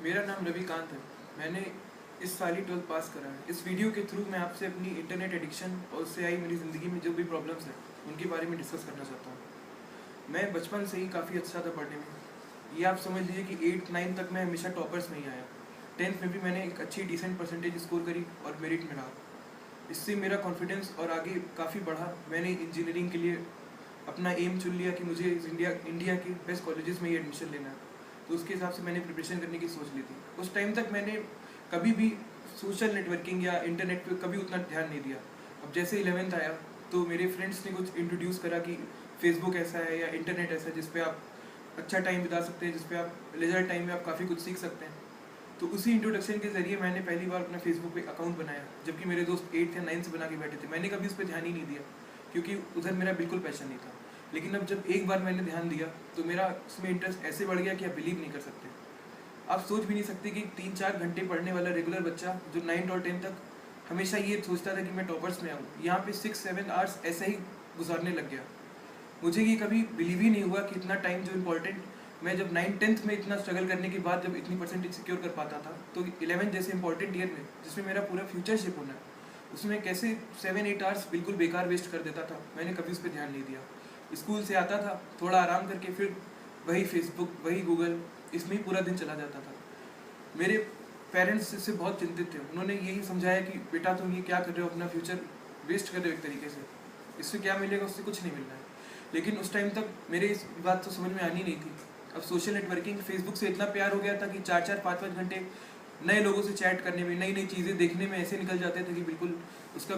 मेरा नाम रविकांत है। मैंने इस साल ही 12th पास करा है। इस वीडियो के थ्रू मैं आपसे अपनी इंटरनेट एडिक्शन और उससे आई मेरी ज़िंदगी में जो भी प्रॉब्लम्स हैं उनके बारे में डिस्कस करना चाहता हूँ। मैं बचपन से ही काफ़ी अच्छा था पढ़ने में। ये आप समझ लीजिए कि 8-9 तक मैं हमेशा टॉपर्स में ही आया। 10th में भी मैंने एक अच्छी डिसेंट परसेंटेज स्कोर करी और मेरिट में रहा। इससे मेरा कॉन्फिडेंस और आगे काफ़ी बढ़ा। मैंने इंजीनियरिंग के लिए अपना एम चुन लिया कि मुझे इंडिया के बेस्ट कॉलेजेस में ही एडमिशन लेना है। तो उसके हिसाब से मैंने प्रिपरेशन करने की सोच ली थी। उस टाइम तक मैंने कभी भी सोशल नेटवर्किंग या इंटरनेट पे कभी उतना ध्यान नहीं दिया। अब जैसे 11th आया तो मेरे फ्रेंड्स ने कुछ इंट्रोड्यूस करा कि फेसबुक ऐसा है या इंटरनेट ऐसा है जिस पे आप अच्छा टाइम बिता सकते हैं, जिस पे आप लेजर टाइम में आप काफ़ी कुछ सीख सकते हैं। तो उसी इंट्रोडक्शन के ज़रिए मैंने पहली बार अपना फेसबुक पे अकाउंट बनाया, जबकि मेरे दोस्त 8th या 9th से बना के बैठे थे। मैंने कभी उस पर ध्यान ही नहीं दिया क्योंकि उधर मेरा बिल्कुल पैशन नहीं था। लेकिन अब जब एक बार मैंने ध्यान दिया तो मेरा उसमें इंटरेस्ट ऐसे बढ़ गया कि आप बिलीव नहीं कर सकते। आप सोच भी नहीं सकते कि 3-4 घंटे पढ़ने वाला रेगुलर बच्चा जो 9th और 10th तक हमेशा ये सोचता था कि मैं टॉपर्स में आऊँ, यहाँ पे 6-7 आवर्स ऐसे ही गुजारने लग गया। मुझे ये कभी बिलीव ही नहीं हुआ कि इतना टाइम जो इम्पोर्टेंट, मैं जब 9th-10th में इतना स्ट्रगल करने के बाद जब इतनी परसेंटेज सिक्योर कर पाता था, तो 11th जैसे इंपॉर्टेंट ईयर में जिसमें मेरा पूरा फ्यूचर शेप होना है, उसमें कैसे 7-8 आवर्स बिल्कुल बेकार वेस्ट कर देता था। मैंने कभी उस पर ध्यान नहीं दिया। स्कूल से आता था, थोड़ा आराम करके फिर वही फेसबुक, वही गूगल, इसमें ही पूरा दिन चला जाता था। मेरे पेरेंट्स इससे बहुत चिंतित थे। उन्होंने यही समझाया कि बेटा तुम ये क्या कर रहे हो, अपना फ्यूचर वेस्ट कर रहे हो एक तरीके से, इससे क्या मिलेगा, उससे कुछ नहीं मिलना है। लेकिन उस टाइम तक मेरे इस बात तो समझ में आनी नहीं थी। अब सोशल नेटवर्किंग, फेसबुक से इतना प्यार हो गया था कि 4-4, 5-5 घंटे नए लोगों से चैट करने में, नई नई चीज़ें देखने में ऐसे निकल जाते थे कि बिल्कुल उसका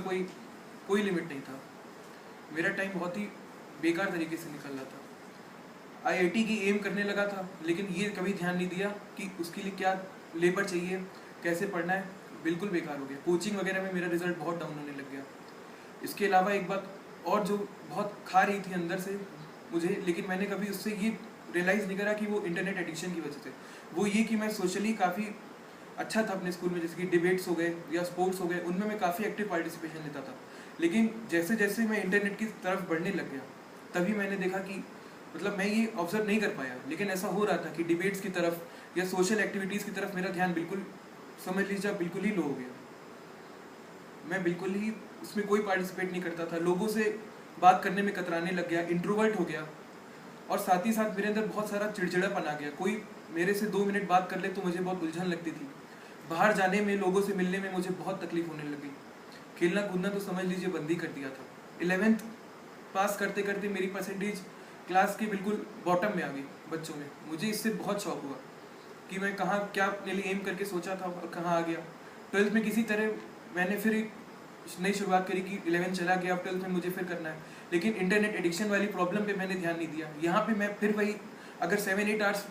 कोई लिमिट नहीं था। मेरा टाइम बहुत ही बेकार तरीके से निकल रहा था। आईआईटी की एम करने लगा था, लेकिन ये कभी ध्यान नहीं दिया कि उसके लिए क्या लेबर चाहिए, कैसे पढ़ना है, बिल्कुल बेकार हो गया। कोचिंग वगैरह में मेरा रिजल्ट बहुत डाउन होने लग गया। इसके अलावा एक बात और जो बहुत खा रही थी अंदर से मुझे, लेकिन मैंने कभी उससे ये रियलाइज़ नहीं करा कि वो इंटरनेट एडिक्शन की वजह से, वो ये कि मैं सोशली काफ़ी अच्छा था अपने स्कूल में, जैसे कि डिबेट्स हो गए या स्पोर्ट्स हो गए, उनमें मैं काफ़ी एक्टिव पार्टिसिपेशन लेता था। लेकिन जैसे जैसे मैं इंटरनेट की तरफ बढ़ने लग गया, तभी मैंने देखा कि मतलब मैं ये ऑब्जर्व नहीं कर पाया, लेकिन ऐसा हो रहा था कि डिबेट्स की तरफ या सोशल एक्टिविटीज़ की तरफ मेरा ध्यान बिल्कुल, समझ लीजिए, बिल्कुल ही लो हो गया। मैं बिल्कुल ही उसमें कोई पार्टिसिपेट नहीं करता था, लोगों से बात करने में कतराने लग गया, इंट्रोवर्ट हो गया। और साथ ही साथ मेरे अंदर बहुत सारा चिड़चिड़ापन आ गया। कोई मेरे से 2 मिनट बात कर ले तो मुझे बहुत उलझन लगती थी। बाहर जाने में, लोगों से मिलने में मुझे बहुत तकलीफ होने लगी। खेलना कूदना तो समझ लीजिए बंद ही कर दिया था। 11th पास करते करते मेरी परसेंटेज क्लास के बिल्कुल बॉटम में आ गई बच्चों में। मुझे इससे बहुत शौक हुआ कि मैं कहाँ क्या अपने लिए एम करके सोचा था और कहाँ आ गया। 12th में किसी तरह मैंने फिर एक नई शुरुआत करी कि 11th चला गया, अब 12th में मुझे फिर करना है। लेकिन इंटरनेट एडिक्शन वाली प्रॉब्लम पे मैंने ध्यान नहीं दिया। यहाँ पे मैं फिर वही, अगर 7-8 आवर्स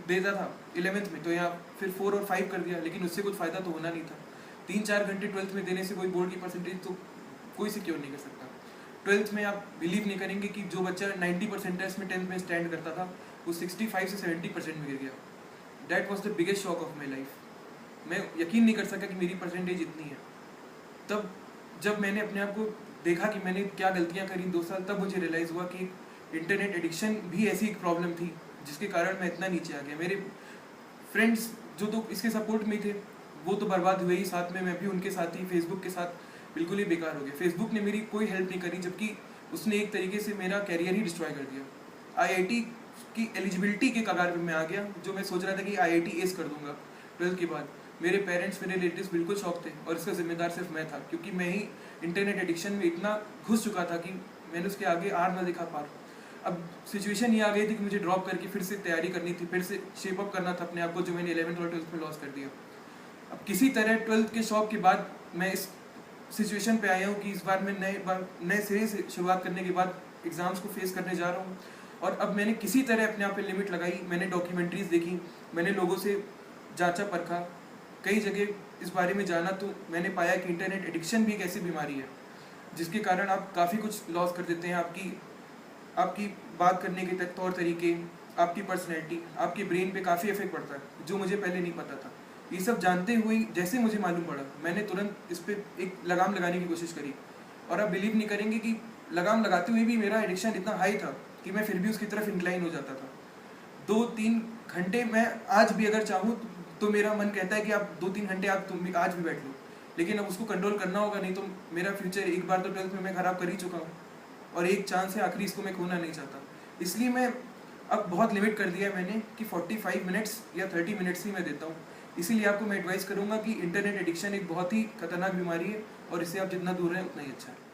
देता था 11th में, तो यहाँ फिर 4 और 5 कर दिया, लेकिन उससे कुछ फ़ायदा तो होना नहीं था। 3-4 घंटे 12th में देने से कोई बोर्ड की परसेंटेज तो कोई सिक्योर नहीं कर सकता। 12th में आप बिलीव नहीं करेंगे कि जो बच्चा 90% में 10th में स्टैंड करता था, वो 65 से 70% में गिर गया। That was the biggest shock of my life. मैं यकीन नहीं कर सका कि मेरी परसेंटेज इतनी है। तब जब मैंने अपने आप को देखा कि मैंने क्या गलतियां करी 2 साल, तब मुझे रियलाइज़ हुआ कि इंटरनेट एडिक्शन भी ऐसी एक प्रॉब्लम थी जिसके कारण मैं इतना नीचे आ गया। मेरे फ्रेंड्स जो तो इसके सपोर्ट में ही थे, वो तो बर्बाद हुए ही, साथ में मैं भी उनके साथ ही फेसबुक के साथ बिल्कुल ही बेकार हो गया। फेसबुक ने मेरी कोई हेल्प नहीं करी, जबकि उसने एक तरीके से मेरा कैरियर ही डिस्ट्रॉय कर दिया। आईआईटी की एलिजिबिलिटी के कगार पे मैं आ गया, जो मैं सोच रहा था कि आईआईटी एस कर दूंगा 12th के बाद। मेरे पेरेंट्स, मेरे रिलेटिव्स बिल्कुल शौक थे, और इसका जिम्मेदार सिर्फ मैं था, क्योंकि मैं ही इंटरनेट एडिक्शन में इतना घुस चुका था कि मैंने उसके आगे आर ना दिखा पा रहा। अब सिचुएशन ये आ गई थी कि मुझे ड्रॉप करके फिर से तैयारी करनी थी, फिर से शेप अप करना था अपने आप को, जो मैंने 11th और 12th में लॉस कर दिया। अब किसी तरह 12th के शौक के बाद मैं इस सिचुएशन पे आया हूँ कि इस बार मैं नए सिरे से शुरुआत करने के बाद एग्ज़ाम्स को फेस करने जा रहा हूँ। और अब मैंने किसी तरह अपने आप पे लिमिट लगाई। मैंने डॉक्यूमेंट्रीज देखी, मैंने लोगों से जांचा परखा, कई जगह इस बारे में जाना, तो मैंने पाया कि इंटरनेट एडिक्शन भी एक ऐसी बीमारी है जिसके कारण आप काफ़ी कुछ लॉस कर देते हैं। आपकी बात करने के तौर तरीके, आपकी पर्सनैलिटी, आपके ब्रेन पे काफ़ी इफेक्ट पड़ता है, जो मुझे पहले नहीं पता था। ये सब जानते हुए जैसे मुझे मालूम पड़ा, मैंने तुरंत इस पर एक लगाम लगाने की कोशिश करी। और आप बिलीव नहीं करेंगे कि लगाम लगाते हुए भी मेरा एडिक्शन इतना हाई था कि मैं फिर भी उसकी तरफ इंक्लाइन हो जाता था। 2-3 घंटे मैं आज भी अगर चाहूँ तो मेरा मन कहता है कि आप 2-3 घंटे आप तुम भी आज भी बैठ लो, लेकिन अब उसको कंट्रोल करना होगा, नहीं तो मेरा फ्यूचर एक बार तो 12th में मैं ख़राब कर ही चुका हूँ और एक चांस है आखिरी, इसको मैं खोना नहीं चाहता। इसलिए मैं अब बहुत लिमिट कर दिया है मैंने कि 45 मिनट्स या 30 मिनट्स ही मैं देता हूँ। इसीलिए आपको मैं एडवाइस करूँगा कि इंटरनेट एडिक्शन एक बहुत ही खतरनाक बीमारी है और इससे आप जितना दूर रहें उतना ही अच्छा है।